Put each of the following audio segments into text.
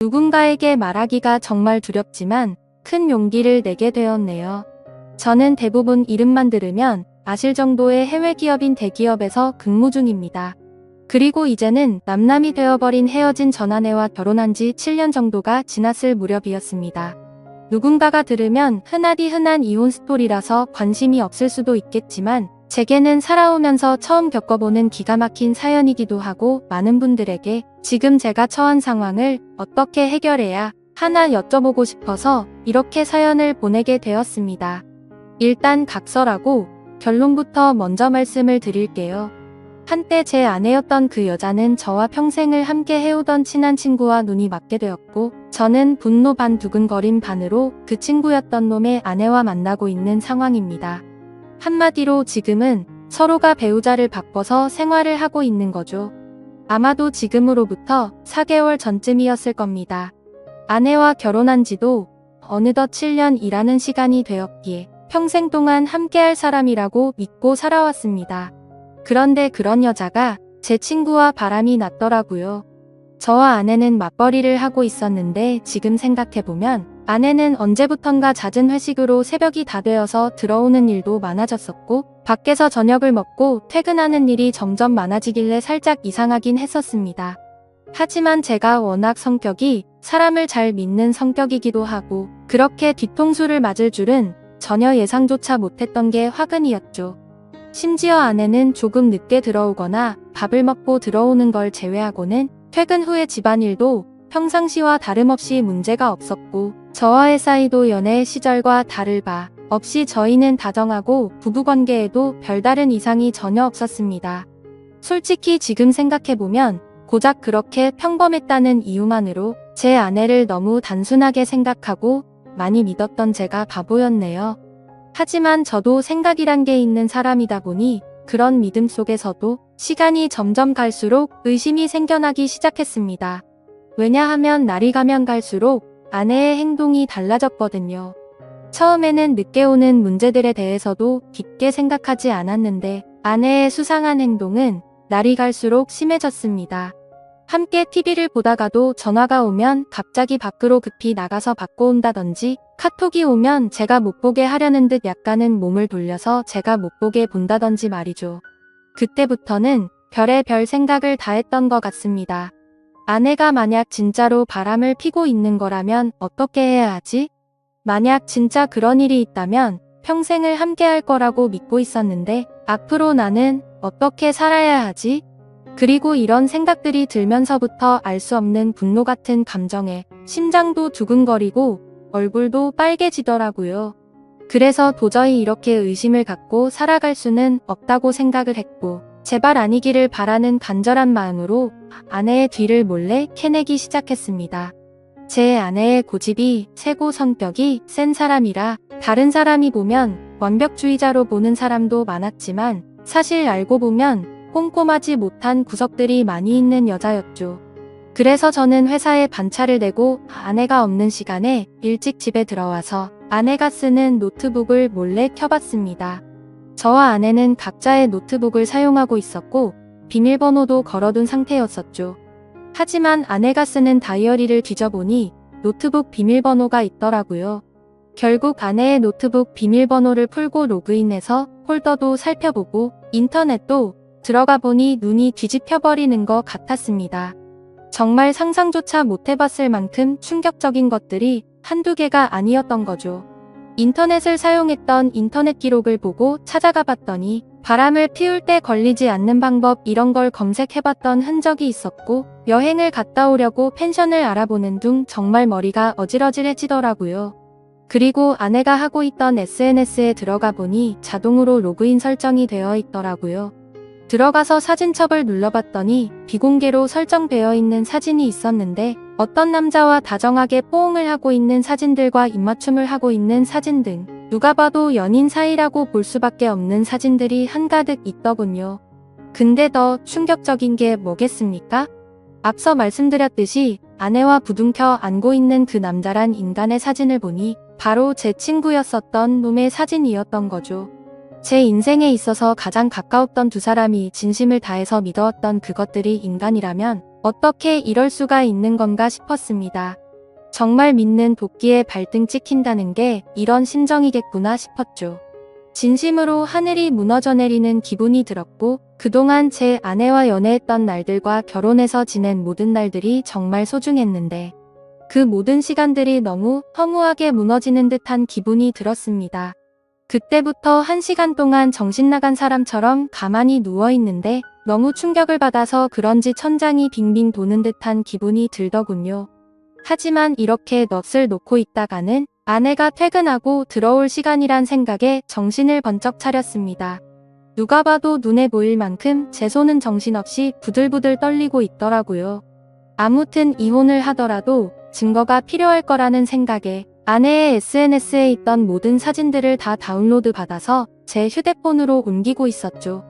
누군가에게 말하기가 정말 두렵지만 큰 용기를 내게 되었네요. 저는 대부분 이름만 들으면 아실 정도의 해외 기업인 대기업에서 근무 중입니다. 그리고 이제는 남남이 되어버린 헤어진 전 아내와 결혼한 지 7년 정도가 지났을 무렵이었습니다. 누군가가 들으면 흔하디 흔한 이혼 스토리라서 관심이 없을 수도 있겠지만 제게는 살아오면서 처음 겪어보는 기가 막힌 사연이기도 하고 많은 분들에게 지금 제가 처한 상황을 어떻게 해결해야 하나 여쭤보고 싶어서 이렇게 사연을 보내게 되었습니다. 일단 각설하고 결론부터 먼저 말씀을 드릴게요. 한때 제 아내였던 그 여자는 저와 평생을 함께 해오던 친한 친구와 눈이 맞게 되었고 저는 분노 반 두근거림 반으로 그 친구였던 놈의 아내와 만나고 있는 상황입니다. 한마디로 지금은 서로가 배우자를 바꿔서 생활을 하고 있는 거죠. 아마도 지금으로부터 4개월 전쯤이었을 겁니다. 아내와 결혼한 지도 어느덧 7년이라는 시간이 되었기에 평생 동안 함께할 사람이라고 믿고 살아왔습니다. 그런데 그런 여자가 제 친구와 바람이 났더라고요. 저와 아내는 맞벌이를 하고 있었는데 지금 생각해보면 아내는 언제부턴가 잦은 회식으로 새벽이 다 되어서 들어오는 일도 많아졌었고 밖에서 저녁을 먹고 퇴근하는 일이 점점 많아지길래 살짝 이상하긴 했었습니다. 하지만 제가 워낙 성격이 사람을 잘 믿는 성격이기도 하고 그렇게 뒤통수를 맞을 줄은 전혀 예상조차 못했던 게 화근이었죠. 심지어 아내는 조금 늦게 들어오거나 밥을 먹고 들어오는 걸 제외하고는 퇴근 후의 집안일도 평상시와 다름없이 문제가 없었고 저와의 사이도 연애 시절과 다를 바 없이 저희는 다정하고 부부관계에도 별다른 이상이 전혀 없었습니다. 솔직히 지금 생각해보면 고작 그렇게 평범했다는 이유만으로 제 아내를 너무 단순하게 생각하고 많이 믿었던 제가 바보였네요. 하지만 저도 생각이란 게 있는 사람이다 보니 그런 믿음 속에서도 시간이 점점 갈수록 의심이 생겨나기 시작했습니다. 왜냐하면 날이 가면 갈수록 아내의 행동이 달라졌거든요. 처음에는 늦게 오는 문제들에 대해서도 깊게 생각하지 않았는데 아내의 수상한 행동은 날이 갈수록 심해졌습니다. 함께 TV를 보다가도 전화가 오면 갑자기 밖으로 급히 나가서 받고 온다든지 카톡이 오면 제가 못 보게 하려는 듯 약간은 몸을 돌려서 제가 못 보게 본다든지 말이죠. 그때부터는 별의별 생각을 다 했던 것 같습니다. 아내가 만약 진짜로 바람을 피고 있는 거라면 어떻게 해야 하지? 만약 진짜 그런 일이 있다면 평생을 함께 할 거라고 믿고 있었는데 앞으로 나는 어떻게 살아야 하지? 그리고 이런 생각들이 들면서부터 알 수 없는 분노 같은 감정에 심장도 두근거리고 얼굴도 빨개지더라고요. 그래서 도저히 이렇게 의심을 갖고 살아갈 수는 없다고 생각을 했고 제발 아니기를 바라는 간절한 마음으로 아내의 뒤를 몰래 캐내기 시작했습니다. 제 아내의 고집이 세고 성격이 센 사람이라 다른 사람이 보면 완벽주의자로 보는 사람도 많았지만 사실 알고 보면 꼼꼼하지 못한 구석들이 많이 있는 여자였죠. 그래서 저는 회사에 반차를 내고 아내가 없는 시간에 일찍 집에 들어와서 아내가 쓰는 노트북을 몰래 켜봤습니다. 저와 아내는 각자의 노트북을 사용하고 있었고 비밀번호도 걸어둔 상태였었죠. 하지만 아내가 쓰는 다이어리를 뒤져보니 노트북 비밀번호가 있더라고요. 결국 아내의 노트북 비밀번호를 풀고 로그인해서 폴더도 살펴보고 인터넷도 들어가 보니 눈이 뒤집혀버리는 것 같았습니다. 정말 상상조차 못해봤을 만큼 충격적인 것들이 한두 개가 아니었던 거죠. 인터넷을 사용했던 인터넷 기록을 보고 찾아가 봤더니 바람을 피울 때 걸리지 않는 방법 이런 걸 검색해봤던 흔적이 있었고 여행을 갔다 오려고 펜션을 알아보는 둥 정말 머리가 어질어질해지더라고요. 그리고 아내가 하고 있던 SNS에 들어가 보니 자동으로 로그인 설정이 되어 있더라고요. 들어가서 사진첩을 눌러봤더니 비공개로 설정되어 있는 사진이 있었는데 어떤 남자와 다정하게 포옹을 하고 있는 사진들과 입맞춤을 하고 있는 사진 등 누가 봐도 연인 사이라고 볼 수밖에 없는 사진들이 한가득 있더군요. 근데 더 충격적인 게 뭐겠습니까? 앞서 말씀드렸듯이 아내와 부둥켜 안고 있는 그 남자란 인간의 사진을 보니 바로 제 친구였었던 놈의 사진이었던 거죠. 제 인생에 있어서 가장 가까웠던 두 사람이 진심을 다해서 믿어왔던 그것들이 인간이라면 어떻게 이럴 수가 있는 건가 싶었습니다. 정말 믿는 도끼에 발등 찍힌다는 게 이런 심정이겠구나 싶었죠. 진심으로 하늘이 무너져 내리는 기분이 들었고 그동안 제 아내와 연애했던 날들과 결혼해서 지낸 모든 날들이 정말 소중했는데 그 모든 시간들이 너무 허무하게 무너지는 듯한 기분이 들었습니다. 그때부터 1시간 동안 정신 나간 사람처럼 가만히 누워있는데 너무 충격을 받아서 그런지 천장이 빙빙 도는 듯한 기분이 들더군요. 하지만 이렇게 넋을 놓고 있다가는 아내가 퇴근하고 들어올 시간이란 생각에 정신을 번쩍 차렸습니다. 누가 봐도 눈에 보일 만큼 제 손은 정신없이 부들부들 떨리고 있더라고요. 아무튼 이혼을 하더라도 증거가 필요할 거라는 생각에 아내의 SNS에 있던 모든 사진들을 다 다운로드 받아서 제 휴대폰으로 옮기고 있었죠.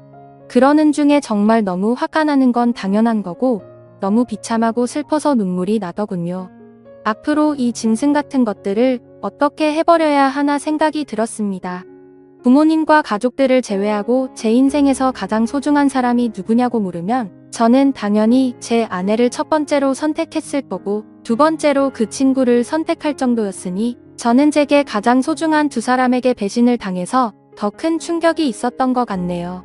그러는 중에 정말 너무 화가 나는 건 당연한 거고 너무 비참하고 슬퍼서 눈물이 나더군요. 앞으로 이 짐승 같은 것들을 어떻게 해버려야 하나 생각이 들었습니다. 부모님과 가족들을 제외하고 제 인생에서 가장 소중한 사람이 누구냐고 물으면 저는 당연히 제 아내를 첫 번째로 선택했을 거고 두 번째로 그 친구를 선택할 정도였으니 저는 제게 가장 소중한 두 사람에게 배신을 당해서 더 큰 충격이 있었던 것 같네요.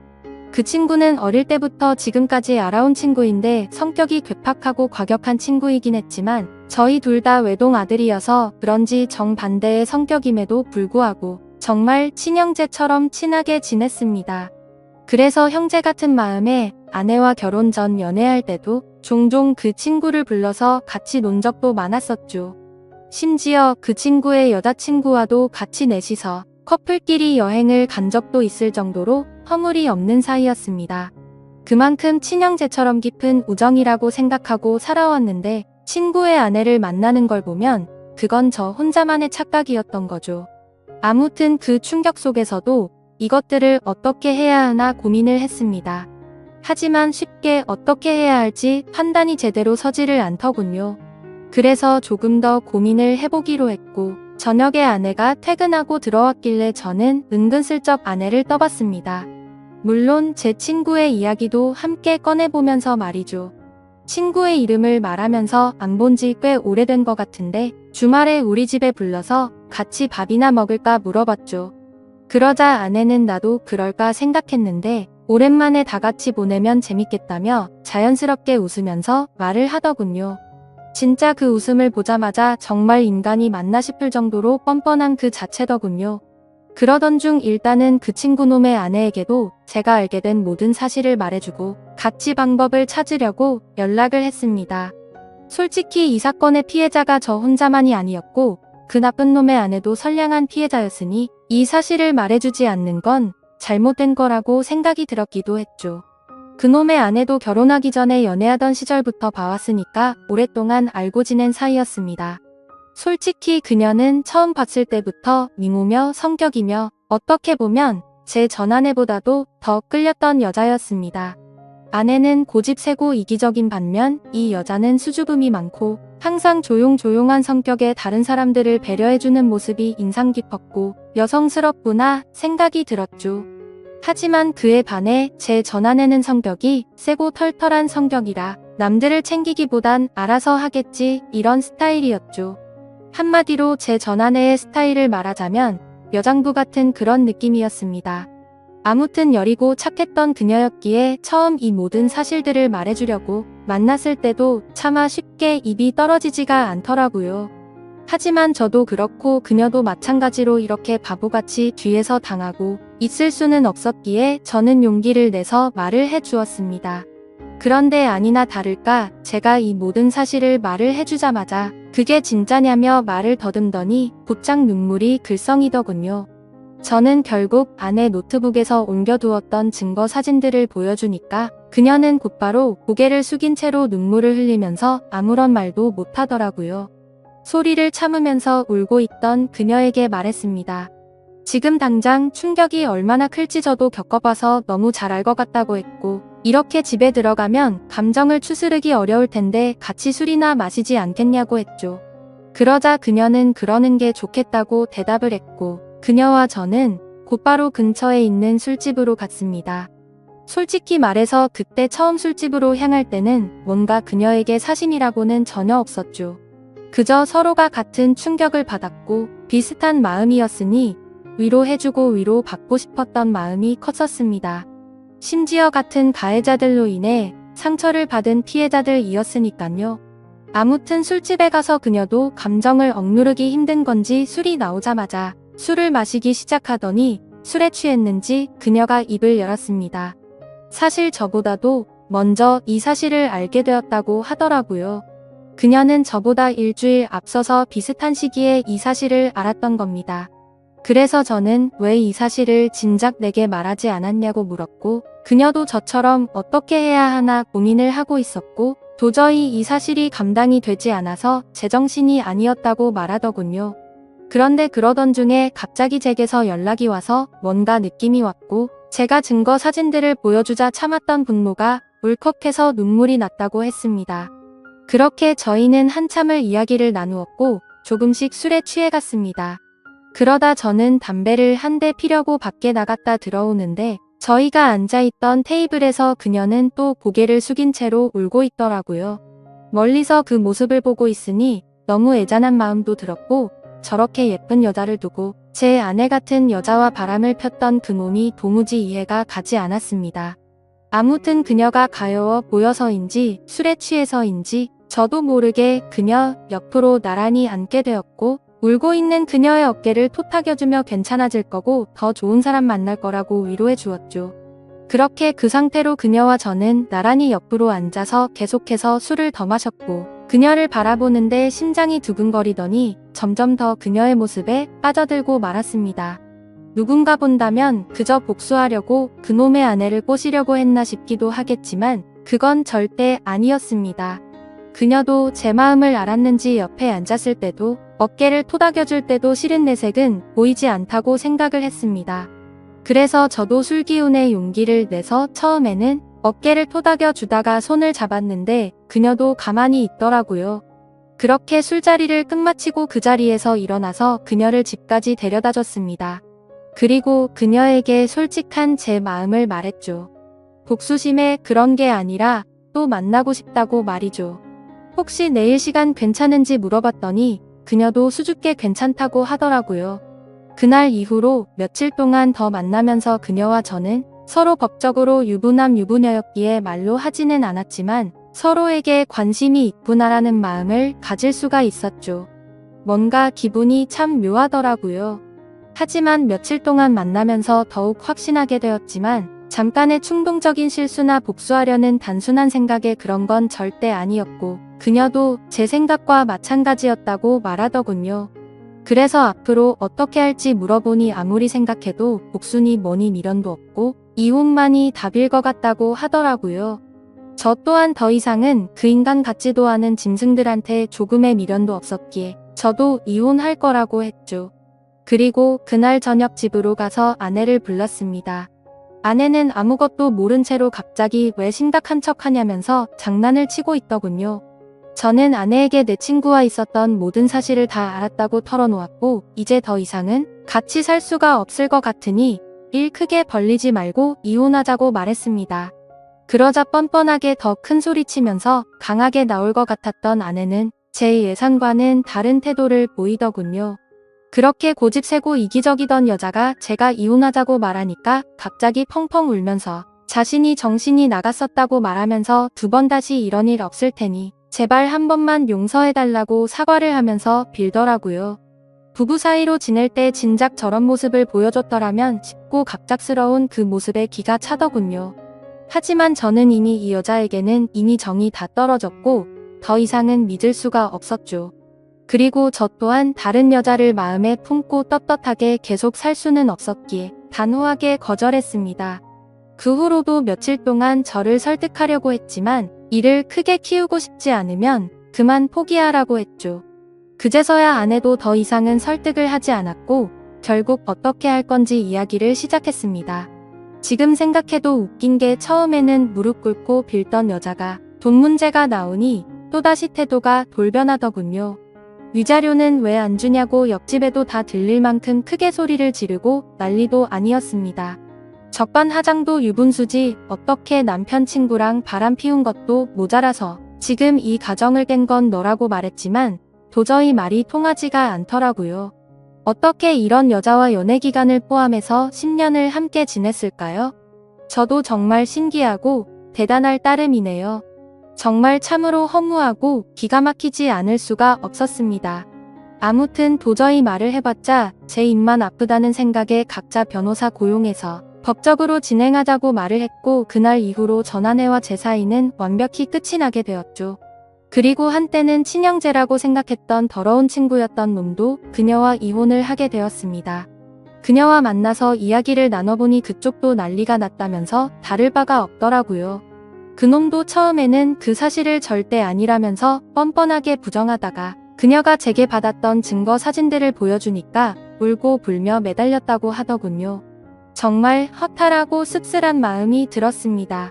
그 친구는 어릴 때부터 지금까지 알아온 친구인데 성격이 괴팍하고 과격한 친구이긴 했지만 저희 둘 다 외동 아들이어서 그런지 정반대의 성격임에도 불구하고 정말 친형제처럼 친하게 지냈습니다. 그래서 형제 같은 마음에 아내와 결혼 전 연애할 때도 종종 그 친구를 불러서 같이 논 적도 많았었죠. 심지어 그 친구의 여자친구와도 같이 넷이서 커플끼리 여행을 간 적도 있을 정도로 허물이 없는 사이였습니다. 그만큼 친형제처럼 깊은 우정이라고 생각하고 살아왔는데 친구의 아내를 만나는 걸 보면 그건 저 혼자만의 착각이었던 거죠. 아무튼 그 충격 속에서도 이것들을 어떻게 해야 하나 고민을 했습니다. 하지만 쉽게 어떻게 해야 할지 판단이 제대로 서지를 않더군요. 그래서 조금 더 고민을 해보기로 했고 저녁에 아내가 퇴근하고 들어왔길래 저는 은근슬쩍 아내를 떠봤습니다. 물론 제 친구의 이야기도 함께 꺼내보면서 말이죠. 친구의 이름을 말하면서 안 본 지 꽤 오래된 것 같은데 주말에 우리 집에 불러서 같이 밥이나 먹을까 물어봤죠. 그러자 아내는 나도 그럴까 생각했는데 오랜만에 다 같이 보내면 재밌겠다며 자연스럽게 웃으면서 말을 하더군요. 진짜 그 웃음을 보자마자 정말 인간이 맞나 싶을 정도로 뻔뻔한 그 자체더군요. 그러던 중 일단은 그 친구놈의 아내에게도 제가 알게 된 모든 사실을 말해주고 같이 방법을 찾으려고 연락을 했습니다. 솔직히 이 사건의 피해자가 저 혼자만이 아니었고 그 나쁜 놈의 아내도 선량한 피해자였으니 이 사실을 말해주지 않는 건 잘못된 거라고 생각이 들었기도 했죠. 그놈의 아내도 결혼하기 전에 연애하던 시절부터 봐왔으니까 오랫동안 알고 지낸 사이였습니다. 솔직히 그녀는 처음 봤을 때부터 미모며 성격이며 어떻게 보면 제 전아내보다도 더 끌렸던 여자였습니다. 아내는 고집세고 이기적인 반면 이 여자는 수줍음이 많고 항상 조용조용한 성격에 다른 사람들을 배려해주는 모습이 인상 깊었고 여성스럽구나 생각이 들었죠. 하지만 그에 반해 제 전아내는 성격이 세고 털털한 성격이라 남들을 챙기기보단 알아서 하겠지 이런 스타일이었죠. 한마디로 제 전아내의 스타일을 말하자면 여장부 같은 그런 느낌이었습니다. 아무튼 여리고 착했던 그녀였기에 처음 이 모든 사실들을 말해주려고 만났을 때도 차마 쉽게 입이 떨어지지가 않더라고요. 하지만 저도 그렇고 그녀도 마찬가지로 이렇게 바보같이 뒤에서 당하고 있을 수는 없었기에 저는 용기를 내서 말을 해주었습니다. 그런데 아니나 다를까 제가 이 모든 사실을 말을 해주자마자 그게 진짜냐며 말을 더듬더니 곧장 눈물이 글썽이더군요. 저는 결국 아내 노트북에서 옮겨두었던 증거 사진들을 보여주니까 그녀는 곧바로 고개를 숙인 채로 눈물을 흘리면서 아무런 말도 못하더라고요. 소리를 참으면서 울고 있던 그녀에게 말했습니다. 지금 당장 충격이 얼마나 클지 저도 겪어봐서 너무 잘 알 것 같다고 했고 이렇게 집에 들어가면 감정을 추스르기 어려울 텐데 같이 술이나 마시지 않겠냐고 했죠. 그러자 그녀는 그러는 게 좋겠다고 대답을 했고 그녀와 저는 곧바로 근처에 있는 술집으로 갔습니다. 솔직히 말해서 그때 처음 술집으로 향할 때는 뭔가 그녀에게 사심이라고는 전혀 없었죠. 그저 서로가 같은 충격을 받았고 비슷한 마음이었으니 위로해주고 위로받고 싶었던 마음이 컸었습니다. 심지어 같은 가해자들로 인해 상처를 받은 피해자들이었으니깐요. 아무튼 술집에 가서 그녀도 감정을 억누르기 힘든 건지 술이 나오자마자 술을 마시기 시작하더니 술에 취했는지 그녀가 입을 열었습니다. 사실 저보다도 먼저 이 사실을 알게 되었다고 하더라고요. 그녀는 저보다 일주일 앞서서 비슷한 시기에 이 사실을 알았던 겁니다. 그래서 저는 왜 이 사실을 진작 내게 말하지 않았냐고 물었고, 그녀도 저처럼 어떻게 해야 하나 고민을 하고 있었고, 도저히 이 사실이 감당이 되지 않아서 제정신이 아니었다고 말하더군요. 그런데 그러던 중에 갑자기 제게서 연락이 와서 뭔가 느낌이 왔고, 제가 증거 사진들을 보여주자 참았던 분노가 울컥해서 눈물이 났다고 했습니다. 그렇게 저희는 한참을 이야기를 나누었고 조금씩 술에 취해갔습니다. 그러다 저는 담배를 한 대 피려고 밖에 나갔다 들어오는데 저희가 앉아있던 테이블에서 그녀는 또 고개를 숙인 채로 울고 있더라고요. 멀리서 그 모습을 보고 있으니 너무 애잔한 마음도 들었고 저렇게 예쁜 여자를 두고 제 아내 같은 여자와 바람을 폈던 그 몸이 도무지 이해가 가지 않았습니다. 아무튼 그녀가 가여워 보여서인지 술에 취해서인지 저도 모르게 그녀 옆으로 나란히 앉게 되었고 울고 있는 그녀의 어깨를 토닥여주며 괜찮아질 거고 더 좋은 사람 만날 거라고 위로해 주었죠. 그렇게 그 상태로 그녀와 저는 나란히 옆으로 앉아서 계속해서 술을 더 마셨고 그녀를 바라보는데 심장이 두근거리더니 점점 더 그녀의 모습에 빠져들고 말았습니다. 누군가 본다면 그저 복수하려고 그놈의 아내를 꼬시려고 했나 싶기도 하겠지만 그건 절대 아니었습니다. 그녀도 제 마음을 알았는지 옆에 앉았을 때도 어깨를 토닥여줄 때도 싫은 내색은 보이지 않다고 생각을 했습니다. 그래서 저도 술기운에 용기를 내서 처음에는 어깨를 토닥여 주다가 손을 잡았는데 그녀도 가만히 있더라고요. 그렇게 술자리를 끝마치고 그 자리에서 일어나서 그녀를 집까지 데려다 줬습니다. 그리고 그녀에게 솔직한 제 마음을 말했죠. 복수심에 그런 게 아니라 또 만나고 싶다고 말이죠. 혹시 내일 시간 괜찮은지 물어봤더니 그녀도 수줍게 괜찮다고 하더라고요. 그날 이후로 며칠 동안 더 만나면서 그녀와 저는 서로 법적으로 유부남 유부녀였기에 말로 하지는 않았지만 서로에게 관심이 있구나라는 마음을 가질 수가 있었죠. 뭔가 기분이 참 묘하더라고요. 하지만 며칠 동안 만나면서 더욱 확신하게 되었지만 잠깐의 충동적인 실수나 복수하려는 단순한 생각에 그런 건 절대 아니었고 그녀도 제 생각과 마찬가지였다고 말하더군요. 그래서 앞으로 어떻게 할지 물어보니 아무리 생각해도 복수니 뭐니 미련도 없고 이혼만이 답일 것 같다고 하더라고요. 저 또한 더 이상은 그 인간 같지도 않은 짐승들한테 조금의 미련도 없었기에 저도 이혼할 거라고 했죠. 그리고 그날 저녁 집으로 가서 아내를 불렀습니다. 아내는 아무것도 모른 채로 갑자기 왜 심각한 척 하냐면서 장난을 치고 있더군요. 저는 아내에게 내 친구와 있었던 모든 사실을 다 알았다고 털어놓았고 이제 더 이상은 같이 살 수가 없을 것 같으니 일 크게 벌리지 말고 이혼하자고 말했습니다. 그러자 뻔뻔하게 더 큰 소리 치면서 강하게 나올 것 같았던 아내는 제 예상과는 다른 태도를 보이더군요. 그렇게 고집세고 이기적이던 여자가 제가 이혼하자고 말하니까 갑자기 펑펑 울면서 자신이 정신이 나갔었다고 말하면서 두 번 다시 이런 일 없을 테니 제발 한 번만 용서해달라고 사과를 하면서 빌더라고요. 부부 사이로 지낼 때 진작 저런 모습을 보여줬더라면 싶고 갑작스러운 그 모습에 기가 차더군요. 하지만 저는 이미 이 여자에게는 이미 정이 다 떨어졌고 더 이상은 믿을 수가 없었죠. 그리고 저 또한 다른 여자를 마음에 품고 떳떳하게 계속 살 수는 없었기에 단호하게 거절했습니다. 그 후로도 며칠 동안 저를 설득하려고 했지만 이를 크게 키우고 싶지 않으면 그만 포기하라고 했죠. 그제서야 아내도 더 이상은 설득을 하지 않았고 결국 어떻게 할 건지 이야기를 시작했습니다. 지금 생각해도 웃긴 게 처음에는 무릎 꿇고 빌던 여자가 돈 문제가 나오니 또다시 태도가 돌변하더군요. 위자료는 왜 안 주냐고 옆집에도 다 들릴 만큼 크게 소리를 지르고 난리도 아니었습니다. 적반하장도 유분수지 어떻게 남편 친구랑 바람 피운 것도 모자라서 지금 이 가정을 깬 건 너라고 말했지만 도저히 말이 통하지가 않더라고요. 어떻게 이런 여자와 연애 기간을 포함해서 10년을 함께 지냈을까요? 저도 정말 신기하고 대단할 따름이네요. 정말 참으로 허무하고 기가 막히지 않을 수가 없었습니다. 아무튼 도저히 말을 해봤자 제 입만 아프다는 생각에 각자 변호사 고용해서 법적으로 진행하자고 말을 했고 그날 이후로 전아내와 제 사이는 완벽히 끝이 나게 되었죠. 그리고 한때는 친형제라고 생각했던 더러운 친구였던 놈도 그녀와 이혼을 하게 되었습니다. 그녀와 만나서 이야기를 나눠보니 그쪽도 난리가 났다면서 다를 바가 없더라고요. 그놈도 처음에는 그 사실을 절대 아니라면서 뻔뻔하게 부정하다가 그녀가 제게 받았던 증거 사진들을 보여주니까 울고 불며 매달렸다고 하더군요. 정말 허탈하고 씁쓸한 마음이 들었습니다.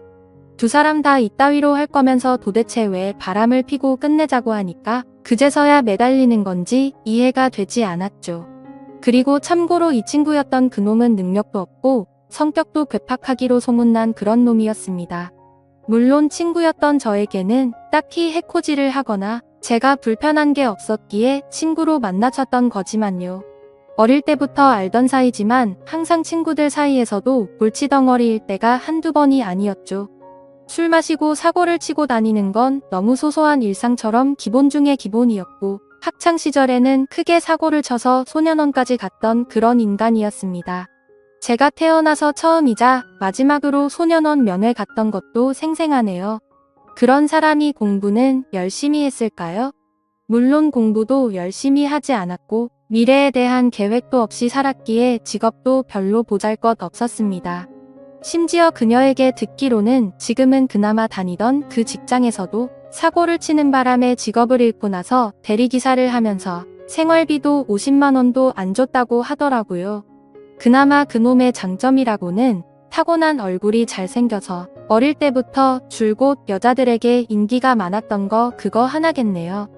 두 사람 다 이따위로 할 거면서 도대체 왜 바람을 피고 끝내자고 하니까 그제서야 매달리는 건지 이해가 되지 않았죠. 그리고 참고로 이 친구였던 그놈은 능력도 없고 성격도 괴팍하기로 소문난 그런 놈이었습니다. 물론 친구였던 저에게는 딱히 해코지를 하거나 제가 불편한 게 없었기에 친구로 만나쳤던 거지만요. 어릴 때부터 알던 사이지만 항상 친구들 사이에서도 골치덩어리일 때가 한두 번이 아니었죠. 술 마시고 사고를 치고 다니는 건 너무 소소한 일상처럼 기본 중의 기본이었고 학창시절에는 크게 사고를 쳐서 소년원까지 갔던 그런 인간이었습니다. 제가 태어나서 처음이자 마지막으로 소년원 면회 갔던 것도 생생하네요. 그런 사람이 공부는 열심히 했을까요? 물론 공부도 열심히 하지 않았고 미래에 대한 계획도 없이 살았기에 직업도 별로 보잘것 없었습니다. 심지어 그녀에게 듣기로는 지금은 그나마 다니던 그 직장에서도 사고를 치는 바람에 직업을 잃고 나서 대리기사를 하면서 생활비도 50만 원도 안 줬다고 하더라고요. 그나마 그놈의 장점이라고는 타고난 얼굴이 잘생겨서 어릴 때부터 줄곧 여자들에게 인기가 많았던 거 그거 하나겠네요.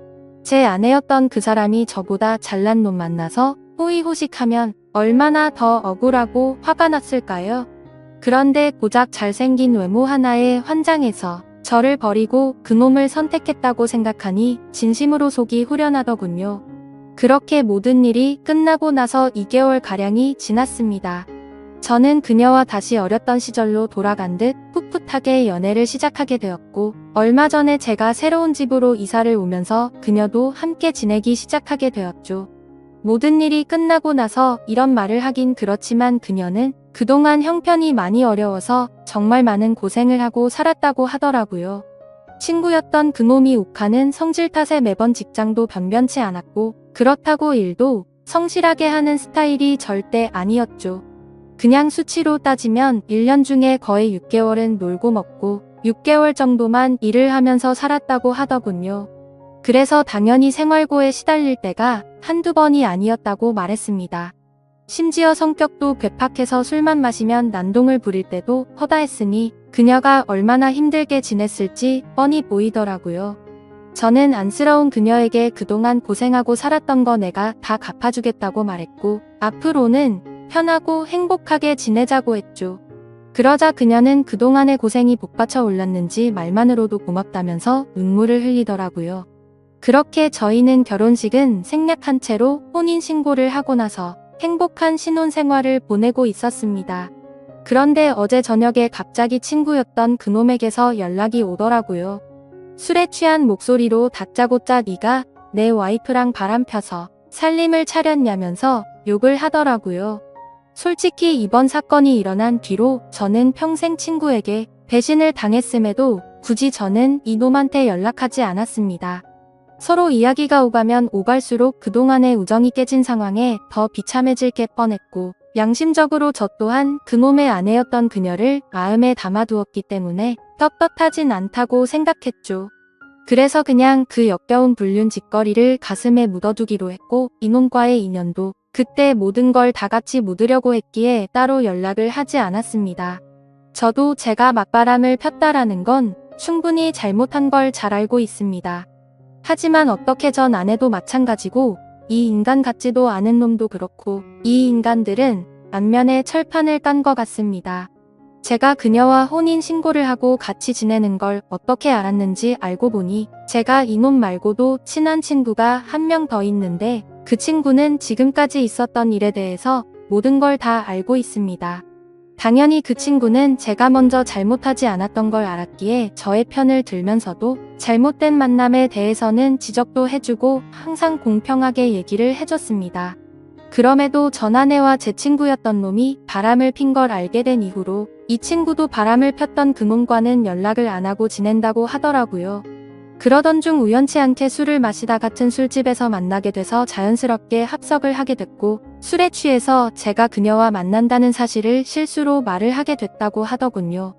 제 아내였던 그 사람이 저보다 잘난 놈 만나서 호의호식하면 얼마나 더 억울하고 화가 났을까요? 그런데 고작 잘생긴 외모 하나에 환장해서 저를 버리고 그놈을 선택했다고 생각하니 진심으로 속이 후련하더군요. 그렇게 모든 일이 끝나고 나서 2개월가량이 지났습니다. 저는 그녀와 다시 어렸던 시절로 돌아간 듯 풋풋하게 연애를 시작하게 되었고 얼마 전에 제가 새로운 집으로 이사를 오면서 그녀도 함께 지내기 시작하게 되었죠. 모든 일이 끝나고 나서 이런 말을 하긴 그렇지만 그녀는 그동안 형편이 많이 어려워서 정말 많은 고생을 하고 살았다고 하더라고요. 친구였던 그놈이 욱하는 성질 탓에 매번 직장도 변변치 않았고 그렇다고 일도 성실하게 하는 스타일이 절대 아니었죠. 그냥 수치로 따지면 1년 중에 거의 6개월은 놀고 먹고 6개월 정도만 일을 하면서 살았다고 하더군요. 그래서 당연히 생활고에 시달릴 때가 한두 번이 아니었다고 말했습니다. 심지어 성격도 괴팍해서 술만 마시면 난동을 부릴 때도 허다했으니 그녀가 얼마나 힘들게 지냈을지 뻔히 보이더라고요. 저는 안쓰러운 그녀에게 그동안 고생하고 살았던 거 내가 다 갚아주겠다고 말했고 앞으로는 편하고 행복하게 지내자고 했죠. 그러자 그녀는 그동안의 고생이 복받쳐 올랐는지 말만으로도 고맙다면서 눈물을 흘리더라고요. 그렇게 저희는 결혼식은 생략한 채로 혼인신고를 하고 나서 행복한 신혼생활을 보내고 있었습니다. 그런데 어제 저녁에 갑자기 친구였던 그놈에게서 연락이 오더라고요. 술에 취한 목소리로 다짜고짜 네가 내 와이프랑 바람 펴서 살림을 차렸냐면서 욕을 하더라고요. 솔직히 이번 사건이 일어난 뒤로 저는 평생 친구에게 배신을 당했음에도 굳이 저는 이놈한테 연락하지 않았습니다. 서로 이야기가 오가면 오갈수록 그동안의 우정이 깨진 상황에 더 비참해질 게 뻔했고 양심적으로 저 또한 그놈의 아내였던 그녀를 마음에 담아두었기 때문에 떳떳하진 않다고 생각했죠. 그래서 그냥 그 역겨운 불륜 짓거리를 가슴에 묻어두기로 했고 이놈과의 인연도 그때 모든 걸 다 같이 묻으려고 했기에 따로 연락을 하지 않았습니다. 저도 제가 맞바람을 폈다라는 건 충분히 잘못한 걸 잘 알고 있습니다. 하지만 어떻게 전 아내도 마찬가지고 이 인간 같지도 않은 놈도 그렇고 이 인간들은 안면에 철판을 깐 것 같습니다. 제가 그녀와 혼인신고를 하고 같이 지내는 걸 어떻게 알았는지 알고 보니 제가 이놈 말고도 친한 친구가 한 명 더 있는데 그 친구는 지금까지 있었던 일에 대해서 모든 걸 다 알고 있습니다. 당연히 그 친구는 제가 먼저 잘못하지 않았던 걸 알았기에 저의 편을 들면서도 잘못된 만남에 대해서는 지적도 해주고 항상 공평하게 얘기를 해줬습니다. 그럼에도 전 아내와 제 친구였던 놈이 바람을 핀 걸 알게 된 이후로 이 친구도 바람을 폈던 그 놈과는 연락을 안 하고 지낸다고 하더라고요. 그러던 중 우연치 않게 술을 마시다 같은 술집에서 만나게 돼서 자연스럽게 합석을 하게 됐고 술에 취해서 제가 그녀와 만난다는 사실을 실수로 말을 하게 됐다고 하더군요.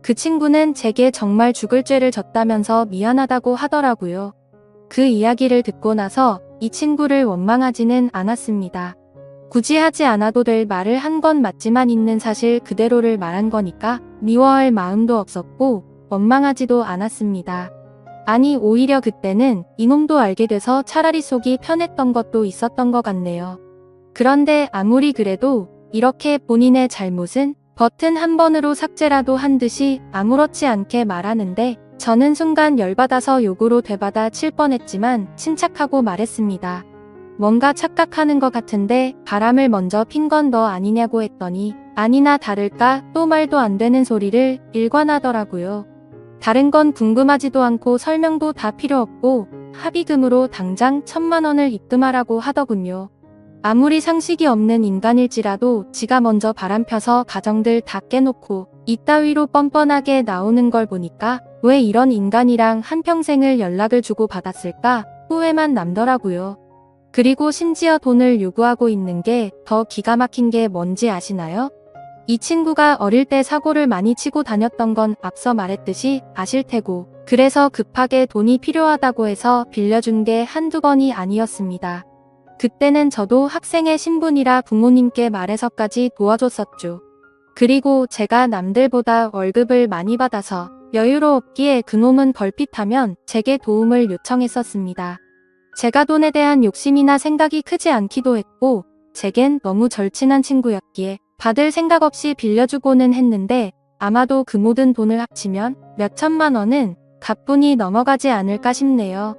그 친구는 제게 정말 죽을 죄를 졌다면서 미안하다고 하더라고요. 그 이야기를 듣고 나서 이 친구를 원망하지는 않았습니다. 굳이 하지 않아도 될 말을 한 건 맞지만 있는 사실 그대로를 말한 거니까 미워할 마음도 없었고 원망하지도 않았습니다. 아니 오히려 그때는 이놈도 알게 돼서 차라리 속이 편했던 것도 있었던 것 같네요. 그런데 아무리 그래도 이렇게 본인의 잘못은 버튼 한 번으로 삭제라도 한 듯이 아무렇지 않게 말하는데 저는 순간 열받아서 욕으로 되받아 칠 뻔했지만 침착하고 말했습니다. 뭔가 착각하는 것 같은데 바람을 먼저 핀 건 너 아니냐고 했더니 아니나 다를까 또 말도 안 되는 소리를 일관하더라고요. 다른 건 궁금하지도 않고 설명도 다 필요 없고 합의금으로 당장 1,000만 원을 입금하라고 하더군요. 아무리 상식이 없는 인간일지라도 지가 먼저 바람 펴서 가정들 다 깨놓고 이따위로 뻔뻔하게 나오는 걸 보니까 왜 이런 인간이랑 한평생을 연락을 주고 받았을까 후회만 남더라고요. 그리고 심지어 돈을 요구하고 있는 게 더 기가 막힌 게 뭔지 아시나요? 이 친구가 어릴 때 사고를 많이 치고 다녔던 건 앞서 말했듯이 아실 테고 그래서 급하게 돈이 필요하다고 해서 빌려준 게 한두 번이 아니었습니다. 그때는 저도 학생의 신분이라 부모님께 말해서까지 도와줬었죠. 그리고 제가 남들보다 월급을 많이 받아서 여유로웠기에 그놈은 걸핏하면 제게 도움을 요청했었습니다. 제가 돈에 대한 욕심이나 생각이 크지 않기도 했고 제겐 너무 절친한 친구였기에 받을 생각 없이 빌려주고는 했는데 아마도 그 모든 돈을 합치면 몇 천만 원은 가뿐히 넘어가지 않을까 싶네요.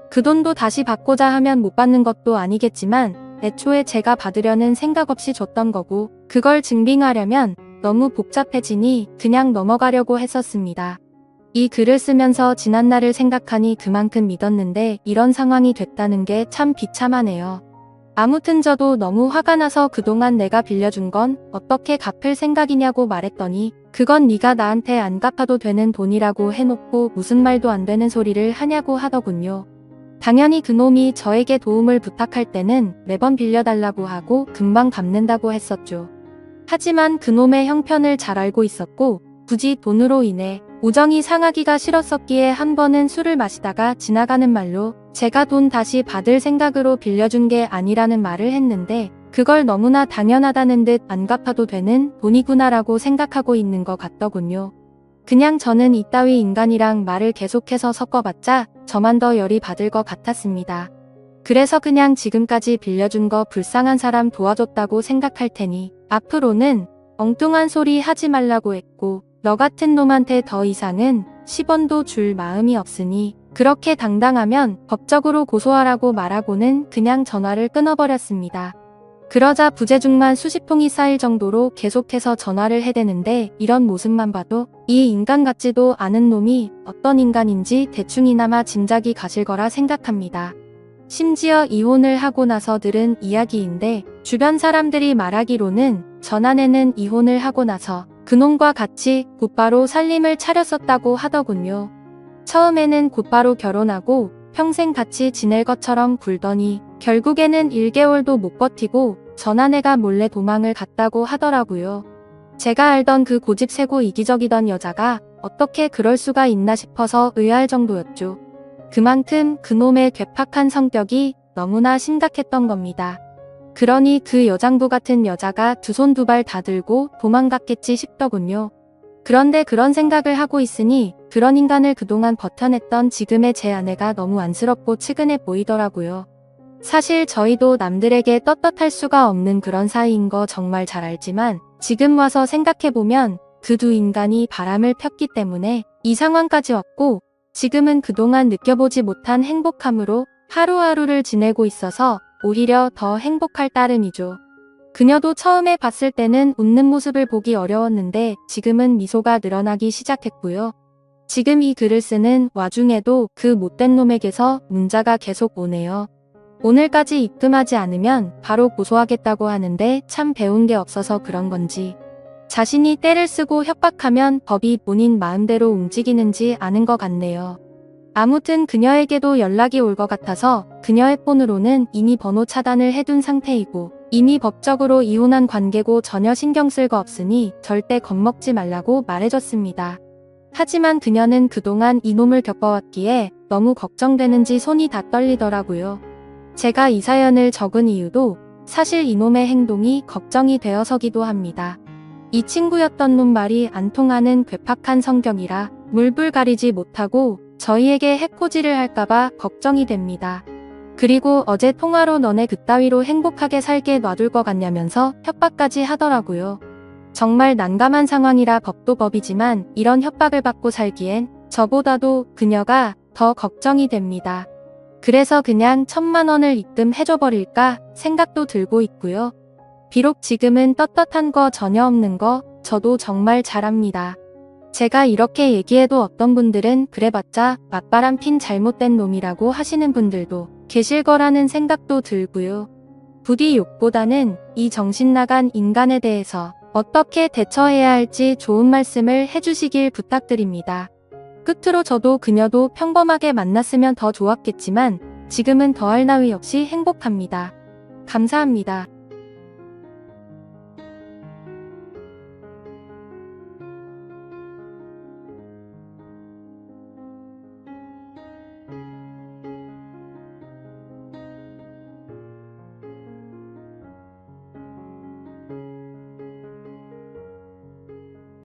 그 돈도 다시 받고자 하면 못 받는 것도 아니겠지만 애초에 제가 받으려는 생각 없이 줬던 거고 그걸 증빙하려면 너무 복잡해지니 그냥 넘어가려고 했었습니다. 이 글을 쓰면서 지난 날을 생각하니 그만큼 믿었는데 이런 상황이 됐다는 게 참 비참하네요. 아무튼 저도 너무 화가 나서 그동안 내가 빌려준 건 어떻게 갚을 생각이냐고 말했더니 그건 네가 나한테 안 갚아도 되는 돈이라고 해놓고 무슨 말도 안 되는 소리를 하냐고 하더군요. 당연히 그놈이 저에게 도움을 부탁할 때는 매번 빌려달라고 하고 금방 갚는다고 했었죠. 하지만 그놈의 형편을 잘 알고 있었고 굳이 돈으로 인해 우정이 상하기가 싫었었기에 한 번은 술을 마시다가 지나가는 말로 제가 돈 다시 받을 생각으로 빌려준 게 아니라는 말을 했는데 그걸 너무나 당연하다는 듯 안 갚아도 되는 돈이구나라고 생각하고 있는 것 같더군요. 그냥 저는 이따위 인간이랑 말을 계속해서 섞어봤자 저만 더 열이 받을 것 같았습니다. 그래서 그냥 지금까지 빌려준 거 불쌍한 사람 도와줬다고 생각할 테니 앞으로는 엉뚱한 소리 하지 말라고 했고 너 같은 놈한테 더 이상은 10원도 줄 마음이 없으니 그렇게 당당하면 법적으로 고소하라고 말하고는 그냥 전화를 끊어버렸습니다. 그러자 부재중만 수십 통이 쌓일 정도로 계속해서 전화를 해대는데 이런 모습만 봐도 이 인간 같지도 않은 놈이 어떤 인간인지 대충이나마 짐작이 가실 거라 생각합니다. 심지어 이혼을 하고 나서 들은 이야기인데 주변 사람들이 말하기로는 전 아내는 이혼을 하고 나서 그놈과 같이 곧바로 살림을 차렸었다고 하더군요. 처음에는 곧바로 결혼하고 평생 같이 지낼 것처럼 굴더니 결국에는 1개월도 못 버티고 전 아내가 몰래 도망을 갔다고 하더라고요. 제가 알던 그 고집세고 이기적이던 여자가 어떻게 그럴 수가 있나 싶어서 의아할 정도였죠. 그만큼 그놈의 괴팍한 성격이 너무나 심각했던 겁니다. 그러니 그 여장부 같은 여자가 두 손 두 발 다 들고 도망갔겠지 싶더군요. 그런데 그런 생각을 하고 있으니 그런 인간을 그동안 버텨냈던 지금의 제 아내가 너무 안쓰럽고 측은해 보이더라고요. 사실 저희도 남들에게 떳떳할 수가 없는 그런 사이인 거 정말 잘 알지만 지금 와서 생각해보면 그 두 인간이 바람을 폈기 때문에 이 상황까지 왔고 지금은 그동안 느껴보지 못한 행복함으로 하루하루를 지내고 있어서 오히려 더 행복할 따름이죠. 그녀도 처음에 봤을 때는 웃는 모습을 보기 어려웠는데 지금은 미소가 늘어나기 시작했고요. 지금 이 글을 쓰는 와중에도 그 못된 놈에게서 문자가 계속 오네요. 오늘까지 입금하지 않으면 바로 고소하겠다고 하는데 참 배운 게 없어서 그런 건지 자신이 떼를 쓰고 협박하면 법이 본인 마음대로 움직이는지 아는 것 같네요. 아무튼 그녀에게도 연락이 올 것 같아서 그녀의 폰으로는 이미 번호 차단을 해둔 상태이고 이미 법적으로 이혼한 관계고 전혀 신경 쓸 거 없으니 절대 겁먹지 말라고 말해줬습니다. 하지만 그녀는 그동안 이놈을 겪어왔기에 너무 걱정되는지 손이 다 떨리더라고요. 제가 이 사연을 적은 이유도 사실 이놈의 행동이 걱정이 되어서기도 합니다. 이 친구였던 놈 말이 안 통하는 괴팍한 성격이라 물불 가리지 못하고 저희에게 해코지를 할까봐 걱정이 됩니다. 그리고 어제 통화로 너네 그따위로 행복하게 살게 놔둘 것 같냐면서 협박까지 하더라고요. 정말 난감한 상황이라 법도 법이지만 이런 협박을 받고 살기엔 저보다도 그녀가 더 걱정이 됩니다. 그래서 그냥 1,000만 원을 입금해줘버릴까 생각도 들고 있고요. 비록 지금은 떳떳한 거 전혀 없는 거 저도 정말 잘 압니다. 제가 이렇게 얘기해도 어떤 분들은 그래봤자 맞바람 핀 잘못된 놈이라고 하시는 분들도 계실 거라는 생각도 들고요. 부디 욕보다는 이 정신 나간 인간에 대해서 어떻게 대처해야 할지 좋은 말씀을 해주시길 부탁드립니다. 끝으로 저도 그녀도 평범하게 만났으면 더 좋았겠지만 지금은 더할 나위 없이 행복합니다. 감사합니다.